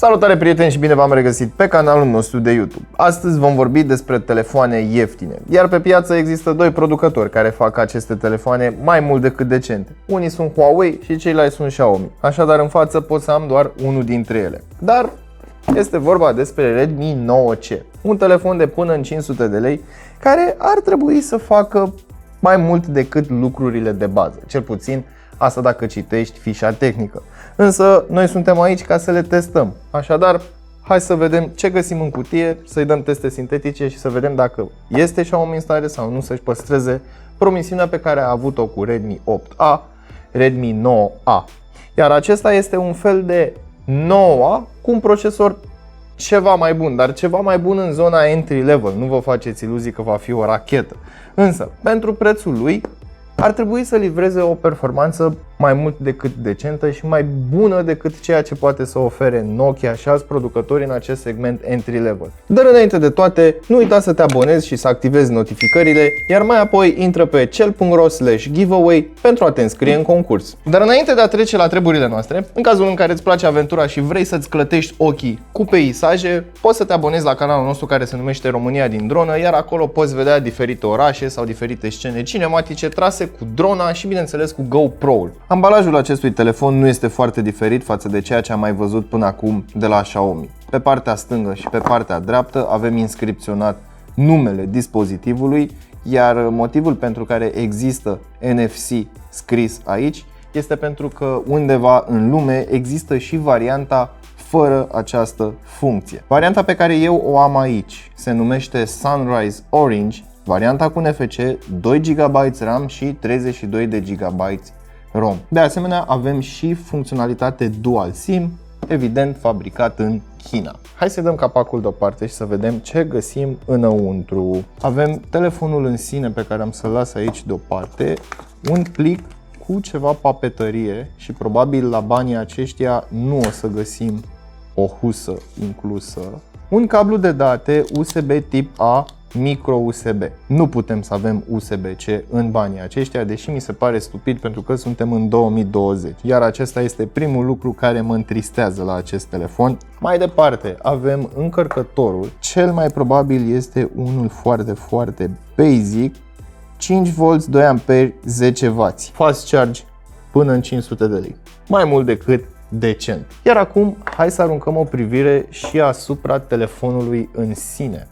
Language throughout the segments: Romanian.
Salutare prieteni și bine v-am regăsit pe canalul nostru de YouTube. Astăzi vom vorbi despre telefoane ieftine, iar pe piață există doi producători care fac aceste telefoane mai mult decât decente. Unii sunt Huawei și ceilalți sunt Xiaomi, așadar în față pot să am doar unul dintre ele. Dar este vorba despre Redmi 9C, un telefon de până în 500 de lei care ar trebui să facă mai mult decât lucrurile de bază, cel puțin asta dacă citești fișa tehnică. Însă noi suntem aici ca să le testăm, așadar hai să vedem ce găsim în cutie, să-i dăm teste sintetice și să vedem dacă este Xiaomi în stare sau nu să-și păstreze promisiunea pe care a avut-o cu Redmi 8A, Redmi 9A. Iar acesta este un fel de 9A cu un procesor ceva mai bun, dar ceva mai bun în zona entry level, nu vă faceți iluzii că va fi o rachetă. Însă, pentru prețul lui, ar trebui să livreze o performanță mai mult decât decentă și mai bună decât ceea ce poate să ofere Nokia și alți producători în acest segment entry level. Dar înainte de toate, nu uita să te abonezi și să activezi notificările, iar mai apoi intră pe cel.ro/giveaway pentru a te înscrie în concurs. Dar înainte de a trece la treburile noastre, în cazul în care îți place aventura și vrei să-ți clătești ochii cu peisaje, poți să te abonezi la canalul nostru care se numește România din dronă, iar acolo poți vedea diferite orașe sau diferite scene cinematice trase cu drona și bineînțeles cu GoPro-ul. Ambalajul acestui telefon nu este foarte diferit față de ceea ce am mai văzut până acum de la Xiaomi. Pe partea stângă și pe partea dreaptă avem inscripționat numele dispozitivului, iar motivul pentru care există NFC scris aici este pentru că undeva în lume există și varianta fără această funcție. Varianta pe care eu o am aici se numește Sunrise Orange, varianta cu NFC, 2 GB RAM și 32 de GB ROM. De asemenea, avem și funcționalitate Dual SIM, evident fabricat în China. Hai să dăm capacul deoparte și să vedem ce găsim înăuntru. Avem telefonul în sine pe care am să-l las aici deoparte, un plic cu ceva papetărie și probabil la banii aceștia nu o să găsim o husă inclusă, un cablu de date USB tip A micro USB. Nu putem să avem USB-C în banii aceștia, deși mi se pare stupid pentru că suntem în 2020. Iar acesta este primul lucru care mă întristează la acest telefon. Mai departe avem încărcătorul. Cel mai probabil este unul foarte basic. 5V, 2A, 10W. Fast charge până în 500 de lei. Mai mult decât decent. Iar acum hai să aruncăm o privire și asupra telefonului în sine.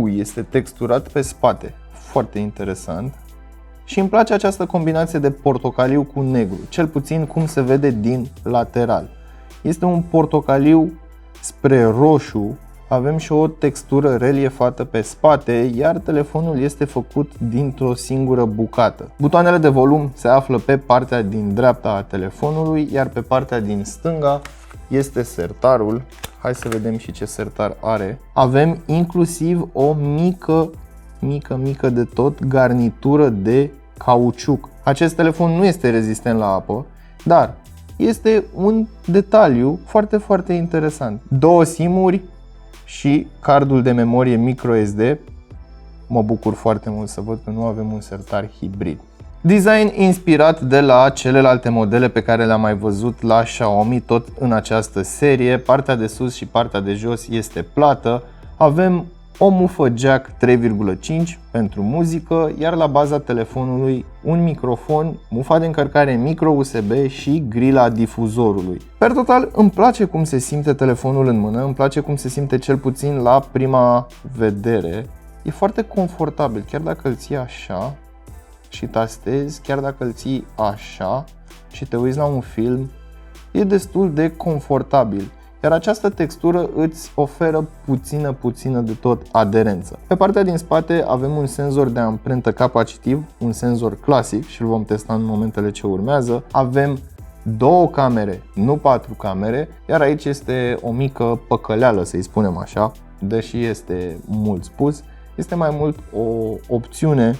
Este texturat pe spate, foarte interesant. Și îmi place această combinație de portocaliu cu negru, cel puțin cum se vede din lateral. Este un portocaliu spre roșu, avem și o textură reliefată pe spate, iar telefonul este făcut dintr-o singură bucată. Butoanele de volum se află pe partea din dreapta a telefonului, iar pe partea din stânga este sertarul. Hai să vedem și ce sertar are. Avem inclusiv o mică de tot garnitură de cauciuc. Acest telefon nu este rezistent la apă, dar este un detaliu foarte interesant. 2 SIM-uri și cardul de memorie microSD. Mă bucur foarte mult să văd că nu avem un sertar hibrid. Design inspirat de la celelalte modele pe care le-am mai văzut la Xiaomi tot în această serie. Partea de sus și partea de jos este plată. Avem o mufă jack 3,5 pentru muzică, iar la baza telefonului un microfon, mufa de încărcare micro USB și grila difuzorului. Per total îmi place cum se simte telefonul în mână, îmi place cum se simte cel puțin la prima vedere. E foarte confortabil, chiar dacă îl ții așa și tastezi, chiar dacă îl ții așa și te uiți la un film, e destul de confortabil. Iar această textură îți oferă puțină de tot aderență. Pe partea din spate avem un senzor de amprentă capacitiv, un senzor clasic și îl vom testa în momentele ce urmează. Avem 2 camere, nu 4 camere, iar aici este o mică păcăleală, să-i spunem așa, deși este mult spus. Este mai mult o opțiune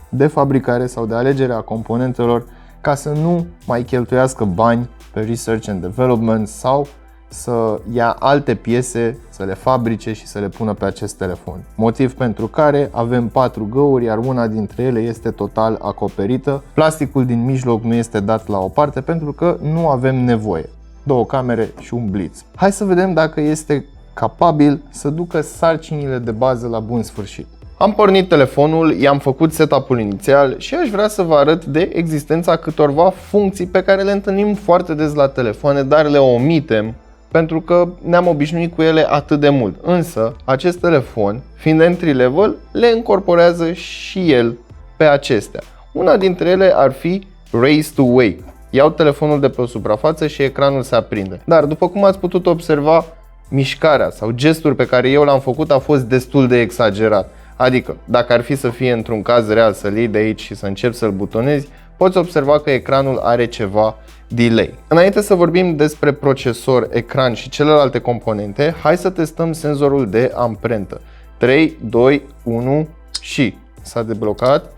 de fabricare sau de alegere a componentelor ca să nu mai cheltuiască bani pe research and development sau să ia alte piese, să le fabrice și să le pună pe acest telefon. Motiv pentru care avem 4 găuri, iar una dintre ele este total acoperită. Plasticul din mijloc nu este dat la o parte pentru că nu avem nevoie. 2 camere și un blitz. Hai să vedem dacă este capabil să ducă sarcinile de bază la bun sfârșit. Am pornit telefonul, i-am făcut setup-ul inițial și aș vrea să vă arăt de existența câtorva funcții pe care le întâlnim foarte des la telefoane, dar le omitem pentru că ne-am obișnuit cu ele atât de mult. Însă, acest telefon, fiind entry level, le incorporează și el pe acestea. Una dintre ele ar fi Raise to Wake. Iau telefonul de pe o suprafață și ecranul se aprinde. Dar, după cum ați putut observa, mișcarea sau gestul pe care eu l-am făcut a fost destul de exagerat. Adică, dacă ar fi să fie într-un caz real să-l iei de aici și să începi să-l butonezi, poți observa că ecranul are ceva delay. Înainte să vorbim despre procesor, ecran și celelalte componente, hai să testăm senzorul de amprentă. 3, 2, 1 și s-a deblocat.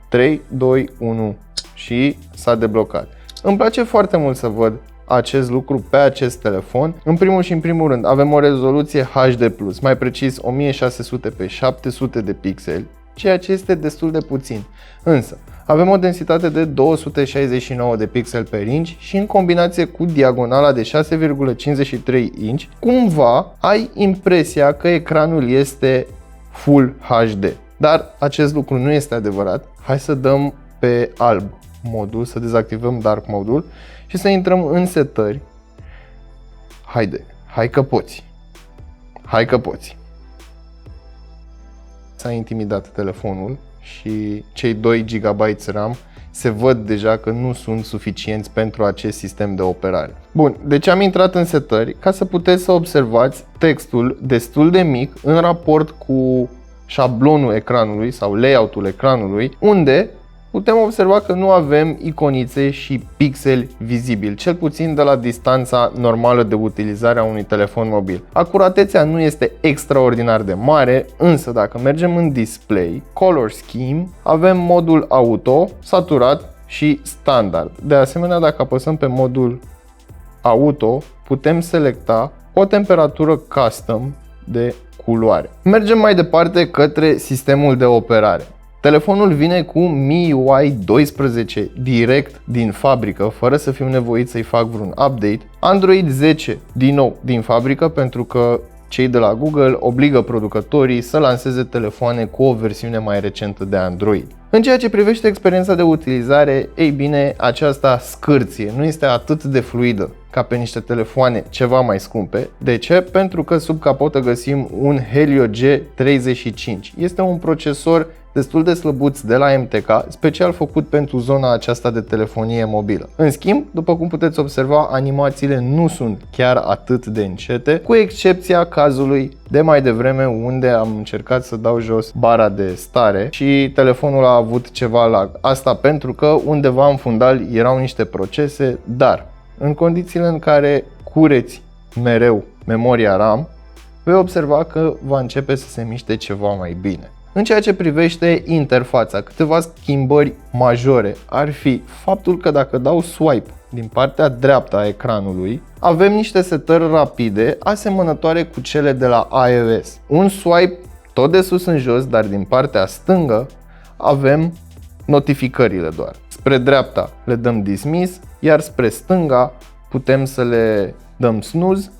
3, 2, 1 și s-a deblocat. Îmi place foarte mult să văd acest lucru pe acest telefon. În primul și în primul rând avem o rezoluție HD+, mai precis 1600 pe 700 de pixeli, ceea ce este destul de puțin. Însă, avem o densitate de 269 de pixeli per inch și în combinație cu diagonala de 6,53 inch, cumva ai impresia că ecranul este Full HD. Dar acest lucru nu este adevărat. Hai să dăm pe alb modul, să dezactivăm dark modul și să intrăm în setări. Hai că poți. Hai că poți. S-a intimidat telefonul și cei 2 GB RAM se văd deja că nu sunt suficienți pentru acest sistem de operare. Bun, deci am intrat în setări ca să puteți să observați textul destul de mic în raport cu șablonul ecranului sau layout-ul ecranului, unde putem observa că nu avem iconițe și pixeli vizibili, cel puțin de la distanța normală de utilizare a unui telefon mobil. Acuratețea nu este extraordinar de mare, însă dacă mergem în display, color scheme, avem modul auto, saturat și standard. De asemenea, dacă apăsăm pe modul auto, putem selecta o temperatură custom de culoare. Mergem mai departe către sistemul de operare. Telefonul vine cu MIUI 12 direct din fabrică, fără să fiu nevoit să-i fac vreun update. Android 10 din nou din fabrică, pentru că cei de la Google obligă producătorii să lanseze telefoane cu o versiune mai recentă de Android. În ceea ce privește experiența de utilizare, ei bine, aceasta scârție, nu este atât de fluidă ca pe niște telefoane ceva mai scumpe. De ce? Pentru că sub capotă găsim un Helio G35. Este un procesor destul de slăbuț de la MTK, special făcut pentru zona aceasta de telefonie mobilă. În schimb, după cum puteți observa, animațiile nu sunt chiar atât de încete, cu excepția cazului de mai devreme, unde am încercat să dau jos bara de stare și telefonul a avut ceva lag. Asta pentru că undeva în fundal erau niște procese, dar în condițiile în care cureți mereu memoria RAM, vei observa că va începe să se miște ceva mai bine. În ceea ce privește interfața, câteva schimbări majore ar fi faptul că dacă dau swipe din partea dreaptă a ecranului, avem niște setări rapide asemănătoare cu cele de la iOS. Un swipe tot de sus în jos, dar din partea stângă avem notificările doar. Spre dreapta le dăm dismiss, iar spre stânga putem să le dăm snooze,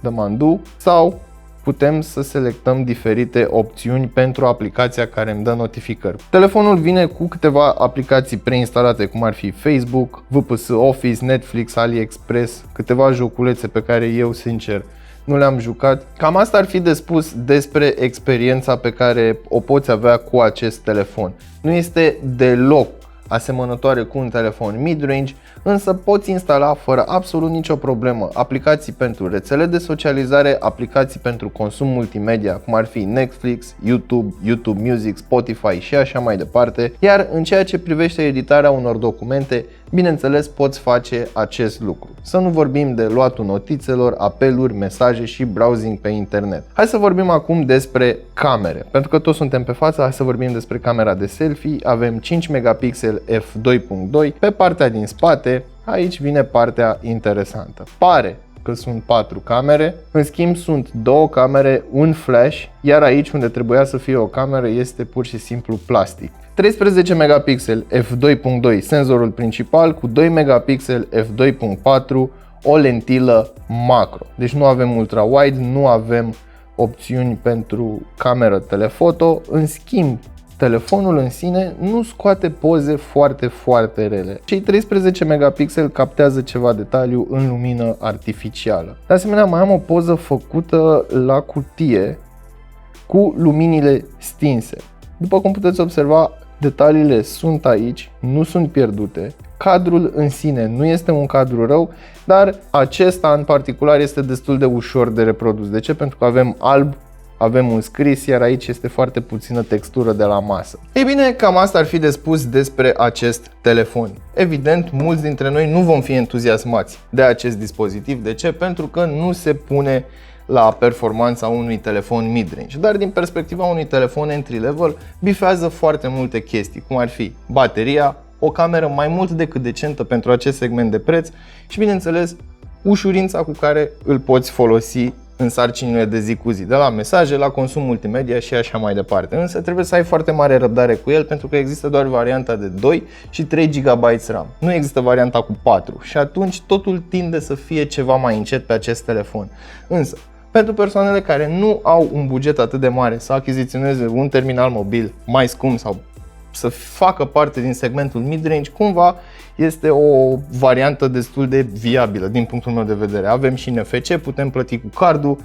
dăm undo sau putem să selectăm diferite opțiuni pentru aplicația care îmi dă notificări. Telefonul vine cu câteva aplicații preinstalate, cum ar fi Facebook, VPS Office, Netflix, AliExpress, câteva joculețe pe care eu, sincer, nu le-am jucat. Cam asta ar fi de spus despre experiența pe care o poți avea cu acest telefon. Nu este deloc asemănătoare cu un telefon mid-range, însă poți instala fără absolut nicio problemă aplicații pentru rețele de socializare, aplicații pentru consum multimedia, cum ar fi Netflix, YouTube, YouTube Music, Spotify și așa mai departe. Iar în ceea ce privește editarea unor documente, bineînțeles poți face acest lucru. Să nu vorbim de luatul notițelor, apeluri, mesaje și browsing pe internet. Hai să vorbim acum despre camere. Pentru că toți suntem pe față, hai să vorbim despre camera de selfie. Avem 5 megapixel f2.2. Pe partea din spate, aici vine partea interesantă. Pare că sunt 4 camere, în schimb sunt 2 camere, un flash, iar aici unde trebuia să fie o cameră este pur și simplu plastic. 13 megapixel f2.2 senzorul principal cu 2 megapixel f2.4 o lentilă macro. Deci nu avem ultra-wide, nu avem opțiuni pentru cameră telefoto. În schimb, telefonul în sine nu scoate poze foarte rele. Cei 13 megapixeli captează ceva detaliu în lumină artificială. De asemenea, mai am o poză făcută la cutie cu luminile stinse. După cum puteți observa, detaliile sunt aici, nu sunt pierdute. Cadrul în sine nu este un cadru rău, dar acesta în particular este destul de ușor de reprodus. De ce? Pentru că avem alb, avem un scris, iar aici este foarte puțină textură de la masă. Ei bine, cam asta ar fi de spus despre acest telefon. Evident, mulți dintre noi nu vom fi entuziasmați de acest dispozitiv. De ce? Pentru că nu se pune la performanța unui telefon mid-range, dar din perspectiva unui telefon entry-level bifează foarte multe chestii, cum ar fi bateria, o cameră mai mult decât decentă pentru acest segment de preț și, bineînțeles, ușurința cu care îl poți folosi în sarcinile de zi cu zi, de la mesaje, la consum multimedia și așa mai departe. Însă trebuie să ai foarte mare răbdare cu el, pentru că există doar varianta de 2 și 3 GB RAM. Nu există varianta cu 4 și atunci totul tinde să fie ceva mai încet pe acest telefon. Însă, pentru persoanele care nu au un buget atât de mare să achiziționeze un terminal mobil mai scump sau să facă parte din segmentul mid-range, cumva este o variantă destul de viabilă din punctul meu de vedere. Avem și NFC, putem plăti cu cardul,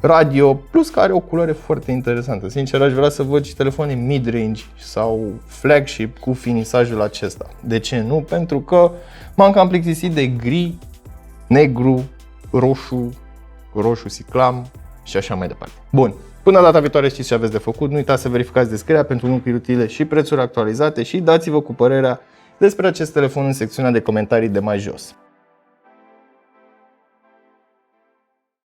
radio, plus că are o culoare foarte interesantă. Sincer, aș vrea să văd și telefoane mid-range sau flagship cu finisajul acesta. De ce nu? Pentru că m-am cam plictisit de gri, negru, roșu siclam și așa mai departe. Bun. Până data viitoare știți ce aveți de făcut, nu uitați să verificați descrierea pentru lucruri utile și prețuri actualizate și dați-vă cu părerea despre acest telefon în secțiunea de comentarii de mai jos.